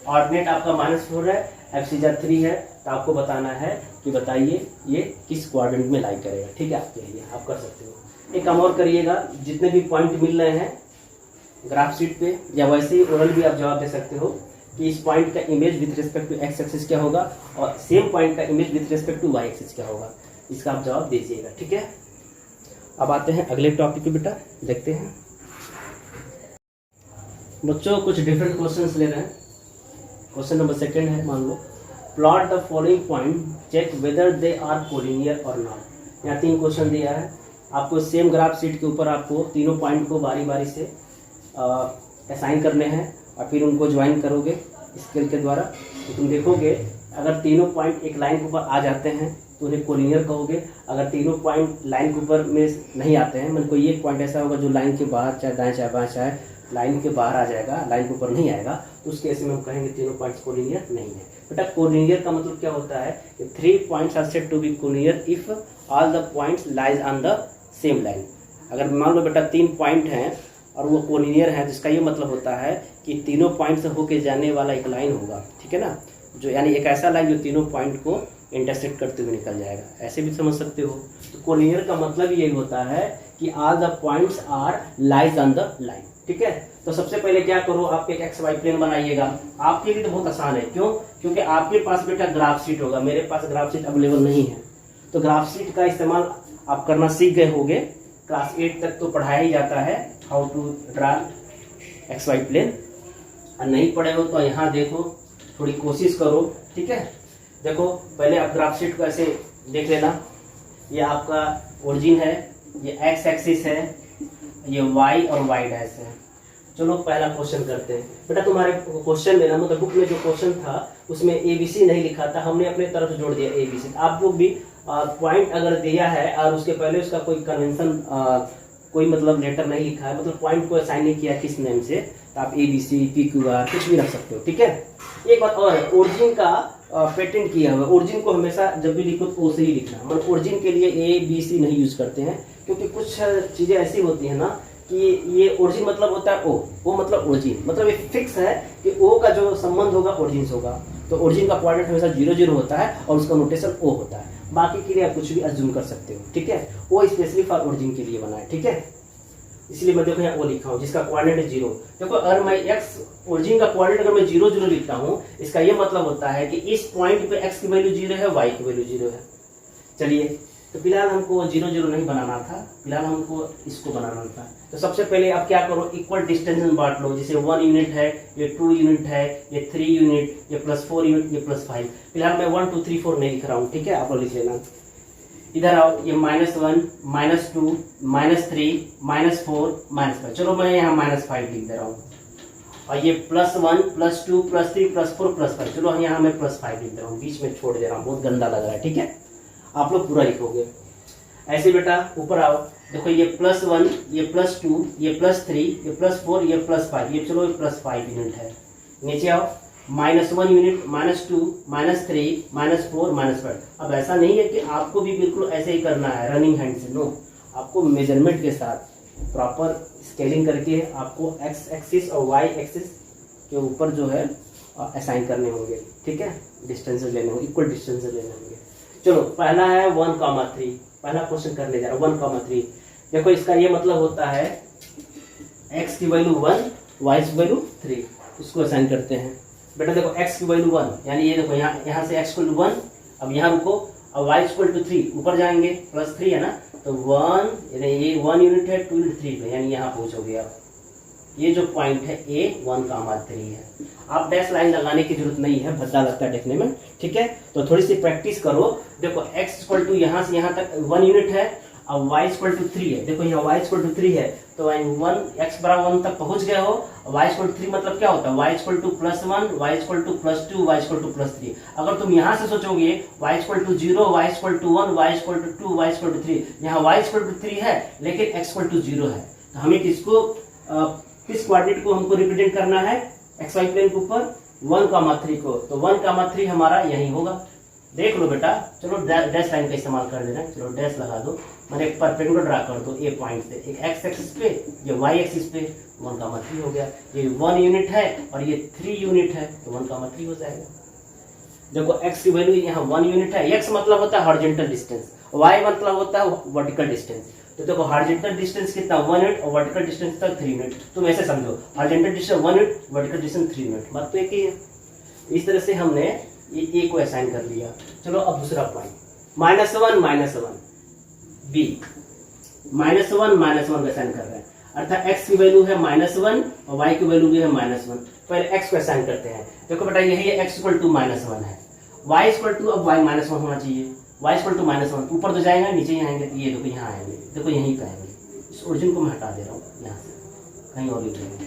ऑर्डिनेट आपका -4 है, एब्सिजा 3 है, तो आपको बताना है कि बताइए ये किस क्वाड्रेंट में लाई करेगा, ठीक है। आपके लिए आप कर सकते हो। एक काम और करिएगा, जितने भी पॉइंट मिल रहे हैं ग्राफ शीट पे या वैसे ही ओरल भी आप जवाब दे सकते हो कि इस पॉइंट का image with respect to x axis क्या होगा, और सेम पॉइंट का image with respect to y axis क्या होगा, इसका आप जवाब दीजिएगा, ठीक है। अब आते हैं अगले टॉपिक पे बेटा, देखते हैं बच्चों कुछ डिफरेंट क्वेश्चंस ले रहे हैं। क्वेश्चन नंबर 2 है, मान लो plot the following point, check whether they are collinear और नॉट। यहाँ 3 क्वेश्चन दिया है आपको, सेम ग्राफ शीट के ऊपर आपको तीनों पॉइंट को बारी बारी से असाइन करने हैं, और फिर उनको ज्वाइन करोगे स्केल के द्वारा। तो तुम देखोगे अगर तीनों पॉइंट एक लाइन के ऊपर आ जाते हैं तो उन्हें कोलिनियर कहोगे। अगर तीनों पॉइंट लाइन के ऊपर में नहीं आते हैं, मतलब कोई एक पॉइंट ऐसा होगा जो लाइन के बाहर, चाहे दाएं चाहे बाएं, चाहे लाइन के बाहर आ जाएगा, लाइन के ऊपर नहीं आएगा, तो उस केस में हम कहेंगे तीनों पॉइंट्स कोलिनियर नहीं है। बेटा कोलिनियर का मतलब क्या होता है कि 3 points are said to be collinear if all the points lies on the same line. अगर मान लो बेटा 3 पॉइंट हैं और वो कोलिनियर है, जिसका ये मतलब होता है कि तीनों पॉइंट से होके जाने वाला एक लाइन होगा, ठीक है ना, जो यानी एक ऐसा लाइन जो तीनों पॉइंट को इंटरसेक्ट करते हुए निकल जाएगा, ऐसे भी समझ सकते हो। तो कोलिनियर का मतलब यही होता है कि all the points are lies on the line, ठीक है। तो सबसे पहले क्या करो, आप एक एक्स वाई प्लेन बनाइएगा। आपके लिए तो बहुत आसान है, क्यों, क्योंकि आपके पास बेटा ग्राफ शीट होगा, मेरे पास ग्राफ शीट अवेलेबल नहीं है। तो ग्राफ शीट का इस्तेमाल आप करना सीख गए होंगे, क्लास 8 तक तो पढ़ाया ही जाता है how to draw x Y plane. और नहीं पढ़े हो तो यहाँ देखो, थोड़ी कोशिश करो, ठीक है। देखो पहले आप ग्राफ शीट को ऐसे देख लेना, ये आपका ओरिजिन है, ये एक्स एक्सिस है, ये वाई और वाई डैश है। चलो पहला क्वेश्चन करते हैं। बेटा तुम्हारे क्वेश्चन में ना, मतलब बुक में जो क्वेश्चन था उसमें ABC नहीं लिखा था, हमने अपने तरफ से जोड़ दिया ABC। आप लोग भी पॉइंट अगर दिया है और उसके पहले उसका कोई कन्वेंशन कोई मतलब लेटर नहीं लिखा है, मतलब पॉइंट को असाइन नहीं किया किस नेम से, तो आप ABC PQR कुछ भी रख सकते हो, ठीक है। एक बात और है, ओरिजिन का पेटेंट किया हुआ, ओरिजिन को हमेशा जब भी लिखो तो ओ से ही लिखना, मतलब ओरिजिन के लिए ABC नहीं यूज करते हैं, क्योंकि कुछ चीजें ऐसी होती है ना कि ये ओरिजिन मतलब होता है ओ मतलब ओरिजिन, मतलब ये फिक्स है कि ओ का जो संबंध होगा ओरिजिन से होगा। तो ओरिजिन का कोऑर्डिनेट हमेशा 0 0 होता है और उसका नोटेशन ओ होता है। बाकी के लिए आप कुछ भी अज्यूम कर सकते हो, ठीक है। ओ स्पेशली फॉर ओरिजिन के लिए बना है, ठीक है, इसलिए मैं देखो यहाँ ओ लिखा हूँ जिसका कोऑर्डिनेट है 0। देखो अगर मैं एक्स ओरिजिन का कोऑर्डिनेट अगर मैं 0 0 लिखता हूँ, इसका ये मतलब होता है कि इस पॉइंट पे एक्स की वैल्यू 0 है, वाई की वैल्यू 0 है। चलिए तो फिलहाल हमको 0 0 नहीं बनाना था, फिलहाल हमको इसको बनाना था। तो सबसे पहले आप क्या करो, इक्वल डिस्टेंस में बांट लो। जैसे 1 यूनिट है, ये 2 यूनिट है, ये 3 यूनिट, ये +4 यूनिट, ये +5। फिलहाल मैं 1 2 3 4 नहीं लिख रहा हूँ, ठीक है, आप लोग लिख लेना। इधर आओ, ये -1 -2 -3 -4 -5। चलो मैं यहाँ -5 लिख दे रहा हूँ। और ये +1 +2 +3 +4 +5। चलो यहाँ मैं +5 लिख दे रहा हूँ, बीच में छोड़ दे रहा हूँ, बहुत गंदा लग रहा है, ठीक है। आप लोग पूरा लिखोगे ऐसे। बेटा ऊपर आओ, देखो ये +1, ये +2, ये +3, ये +4, ये +5, ये चलो ये +5 यूनिट है। नीचे आओ, -1 यूनिट, -2 -3 -4 -5। अब ऐसा नहीं है कि आपको भी बिल्कुल ऐसे ही करना है रनिंग हैंड से, नो, आपको मेजरमेंट के साथ प्रॉपर स्केलिंग करके आपको x एक्सिस और y एक्सिस के ऊपर जो है असाइन करने होंगे, ठीक है, डिस्टेंसेस लेने होंगे, इक्वल डिस्टेंसेस लेने होंगे। चलो पहला है 1,3, पहला क्वेश्चन कर ले जा रहा हूँ 1,3। देखो इसका ये मतलब होता है x की वैल्यू 1, y की वैल्यू 3, इसको असाइन करते हैं। बेटा देखो x की वैल्यू 1, यानी ये देखो यहाँ से x इक्वल टू 1, अब यहाँ रुको, अब y इक्वल टू 3, ऊपर जाएंगे, +3 है ना, तो 1, यानी ये 1 यूनिट है, 2 यूनिट 3 पे, यानी यहाँ पहुँचोगे आप। ये जो पॉइंट है A 1,3 है। आप डैश लाइन लगाने की जरूरत नहीं है, भद्दा लगता है देखने में, ठीक है। तो थोड़ी सी प्रैक्टिस करो। देखो x इक्वल टू यहाँ से यहाँ तक 1 यूनिट है, अब y इक्वल टू 3 है। देखो यहाँ y इक्वल टू 3 है, तो 1 x बराबर 1 तक पहुंच गए हो। y इक्वल टू 3 मतलब क्या होता है, y equal to +1, y equal to +2, y equal to +3। अगर तुम यहाँ से सोचोगे y equal to 0, y equal to 1, y equal to 2, y equal to 3, यहाँ y इक्वल टू 3 है लेकिन x इक्वल टू 0 है, तो हमें किस कोऑर्डिनेट को हमको रिप्रेजेंट करना है, xy प्लेन के ऊपर 1,3 को। तो 1,3 हमारा यही होगा। देख लो बेटा, चलो डैश लाइन का इस्तेमाल कर लेना। चलो डैश लगा दो, मैंने एक परपेंडिकुलर ड्रा कर दो ए पॉइंट से, एक x एक्सिस पे, ये y एक्सिस पे, 1,3 हो गया। ये 1 यूनिट है और ये 3 यूनिट है, तो 1,3 हो जाएगा। देखो x की वैल्यू यहाँ 1 यूनिट है, x मतलब होता है हॉरिजॉन्टल डिस्टेंस, y मतलब होता है वर्टिकल डिस्टेंस। तो देखो हॉरिजॉन्टल डिस्टेंस कितना 1 यूनिट और वर्टिकल डिस्टेंस कितना 3 यूनिट। तुम ऐसे समझो, horizontal distance 1 unit, vertical distance 3 unit, बात तो एक ही है। इस तरह से हमने ये ए को असाइन कर लिया। चलो अब दूसरा पॉइंट, -1 -1 बी, -1 का असाइन कर रहे हैं, अर्थात x की वैल्यू है -1 और y की वैल्यू भी है -1। पहले x को असाइन करते हैं। देखो बेटा यही है, x इक्वल टू -1 है, y इक्वल टू, अब y -1 होना चाहिए, y इक्वल टू -1, ऊपर तो जाएगा नीचे ही आएंगे, ये देखो यहाँ आएंगे, देखो यहीं पे आएंगे। इस ओरिजिन को मैं हटा दे रहा हूँ, यहाँ से कहीं और लिख लेंगे।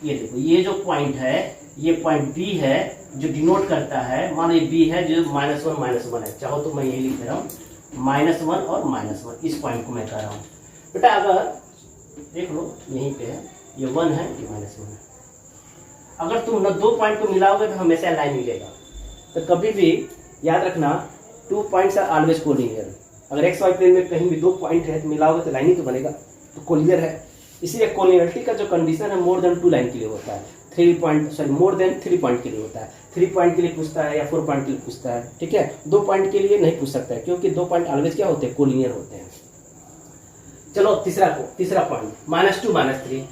ये देखो ये जो पॉइंट है, ये पॉइंट B है जो डिनोट करता है, मान लो ये B है जो -1 -1 है, चाहो तो मैं यही लिख दे रहा हूँ -1 और -1, इस पॉइंट को मैं कह रहा हूँ। बेटा अगर देख लो यहीं पे है, ये 1 है, ये -1 है। अगर तुम न दो पॉइंट को मिलाओगे तो हमेशा लाइन मिलेगा। तो कभी भी याद रखना, 2 पॉइंट्स आर ऑलवेज कोलिनियर। अगर एक्स वाई प्लेन में कहीं भी 2 पॉइंट है तो मिलाओगे तो लाइन ही तो बनेगा, तो कोलिनियर है। इसीलिए कोलिनियरिटी का जो कंडीशन है मोर देन 2 लाइन के लिए होता है, मोर देन 3 पॉइंट के लिए होता है। 3 पॉइंट के लिए पूछता है या 4 पॉइंट के लिए पूछता है, ठीक है। 2 पॉइंट के लिए नहीं पूछ सकता है, क्योंकि 2 पॉइंट ऑलवेज क्या होते हैं, कोलिनियर होते हैं। चलो तीसरा पॉइंट, -2 -3,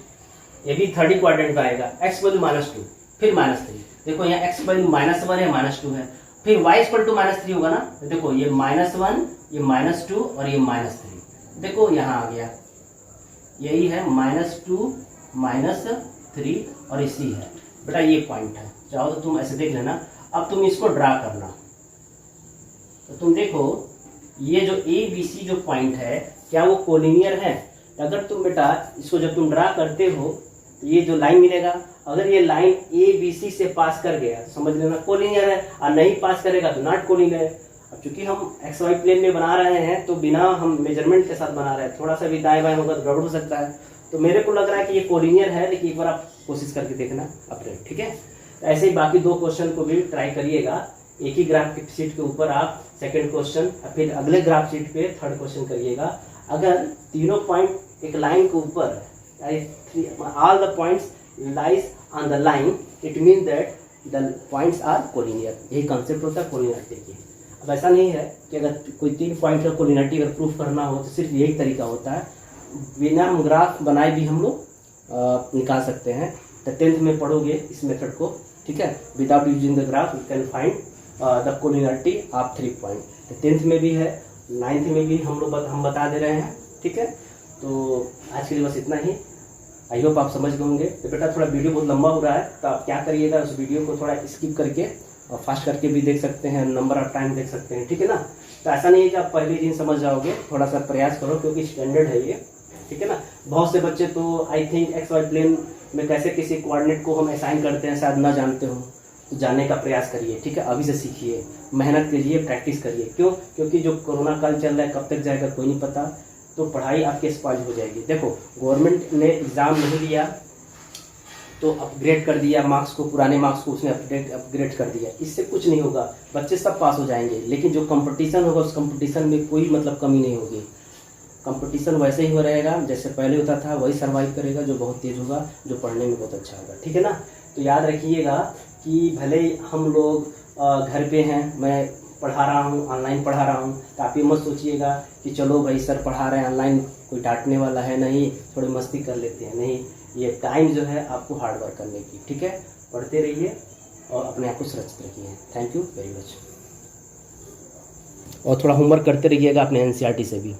ये भी थर्ड क्वाड्रेंट में आएगा। x वैल्यू -2 फिर -3, देखो यहाँ x वैल्यू -1 है, -2 है, फिर y इक्वल टू -3 होगा ना। तो देखो ये -1, ये -2 और ये -3, देखो यहाँ आ गया, यही है -2 -3 और इसी है। बेटा ये पॉइंट है, चाहो तो तुम ऐसे देख लेना। अब तुम इसको ड्रा करना, तो तुम देखो ये जो ABC जो पॉइंट है क्या वो कोलिनियर है। अगर तुम बेटा इसको जब तुम ड्रा करते हो तो ये जो लाइन मिलेगा, अगर ये लाइन ABC से पास कर गया समझ लेना कोलिनियर है, और नहीं पास करेगा तो नॉट कोलिनियर है। अब चूंकि हम XY प्लेन में बना रहे हैं तो बिना हम मेजरमेंट के साथ बना रहे हैं, थोड़ा सा भी दाएं बाएं होगा तो गड़बड़ हो सकता है। तो मेरे को लग रहा है कि ये कोलिनियर है, लेकिन एक बार आप कोशिश करके देखना अपने, ठीक है। तो ऐसे ही बाकी 2 क्वेश्चन को भी ट्राई करिएगा। एक ही ग्राफ की शीट के ऊपर आप सेकंड क्वेश्चन, फिर अगले ग्राफ शीट पे थर्ड क्वेश्चन करिएगा। अगर तीनों पॉइंट एक लाइन के ऊपर, all the points lies on the line, it means that the points are collinear। यही कंसेप्ट होता है कोलिनियरिटी की। अब ऐसा नहीं है कि अगर कोई 3 पॉइंट का कोलिनियरिटी अगर प्रूफ करना हो तो सिर्फ यही तरीका होता है, बिना ग्राफ बनाए भी हम लोग निकाल सकते हैं। तो 10th में पढ़ोगे इस मेथड को, ठीक है। Without using the graph you can find the collinearity of 3 point. तो 10th में भी है 9th में भी हम बता दे रहे हैं, ठीक है। तो आज के लिए बस इतना ही। आई होप आप समझ गए होंगे। तो बेटा थोड़ा वीडियो बहुत लंबा हो रहा है, तो आप क्या करिएगा, उस वीडियो को थोड़ा स्किप करके और फास्ट करके भी देख सकते हैं, नंबर ऑफ टाइम देख सकते हैं, ठीक है ना। तो ऐसा नहीं है कि आप पहले दिन समझ जाओगे, थोड़ा सा प्रयास करो, क्योंकि स्टैंडर्ड है ये, ठीक है ना। बहुत से बच्चे तो I think x Y plane में कैसे किसी कोऑर्डिनेट को हम असाइन करते हैं शायद ना जानते हो, तो जानने का प्रयास करिए, ठीक है। अभी से सीखिए, मेहनत करिए, प्रैक्टिस करिए। क्यों? क्योंकि जो कोरोना काल चल रहा है कब तक जाएगा कोई नहीं पता, तो पढ़ाई आपकी स्पॉइल हो जाएगी। देखो गवर्नमेंट ने एग्ज़ाम नहीं लिया तो अपग्रेड कर दिया मार्क्स को, पुराने मार्क्स को उसने अपग्रेड कर दिया, इससे कुछ नहीं होगा, बच्चे सब पास हो जाएंगे। लेकिन जो कंपटीशन होगा उस कंपटीशन में कोई मतलब कमी नहीं होगी। कंपटीशन वैसे ही हो रहेगा जैसे पहले होता था, वही सर्वाइव करेगा जो बहुत तेज होगा, जो पढ़ने में बहुत अच्छा होगा, ठीक है ना। तो याद रखिएगा कि भले हम लोग घर पे हैं, मैं पढ़ा रहा हूँ, ऑनलाइन पढ़ा रहा हूँ, तो आप ये मत सोचिएगा कि चलो भाई सर पढ़ा रहे हैं ऑनलाइन, कोई डांटने वाला है नहीं, थोड़ी मस्ती कर लेते हैं, नहीं। ये टाइम जो है आपको हार्ड वर्क करने की, ठीक है। पढ़ते रहिए और अपने आप को सुरक्षित रखिए। Thank you very much. और थोड़ा होमवर्क करते रहिएगा अपने NCERT से भी।